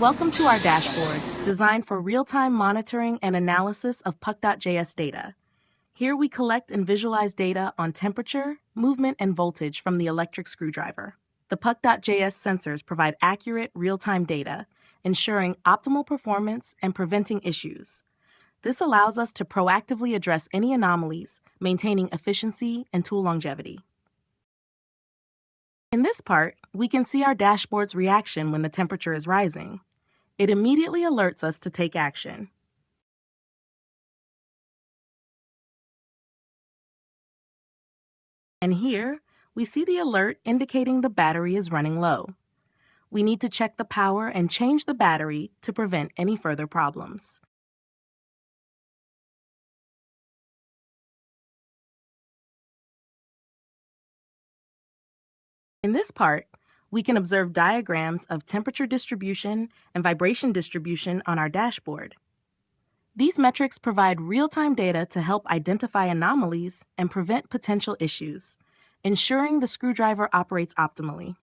Welcome to our dashboard, designed for real-time monitoring and analysis of Puck.js data. Here we collect and visualize data on temperature, movement, and voltage from the electric screwdriver. The Puck.js sensors provide accurate, real-time data, ensuring optimal performance and preventing issues. This allows us to proactively address any anomalies, maintaining efficiency and tool longevity. In this part, we can see our dashboard's reaction when the temperature is rising. It immediately alerts us to take action. And here, we see the alert indicating the battery is running low. We need to check the power and change the battery to prevent any further problems. In this part, we can observe diagrams of temperature distribution and vibration distribution on our dashboard. These metrics provide real-time data to help identify anomalies and prevent potential issues, ensuring the screwdriver operates optimally.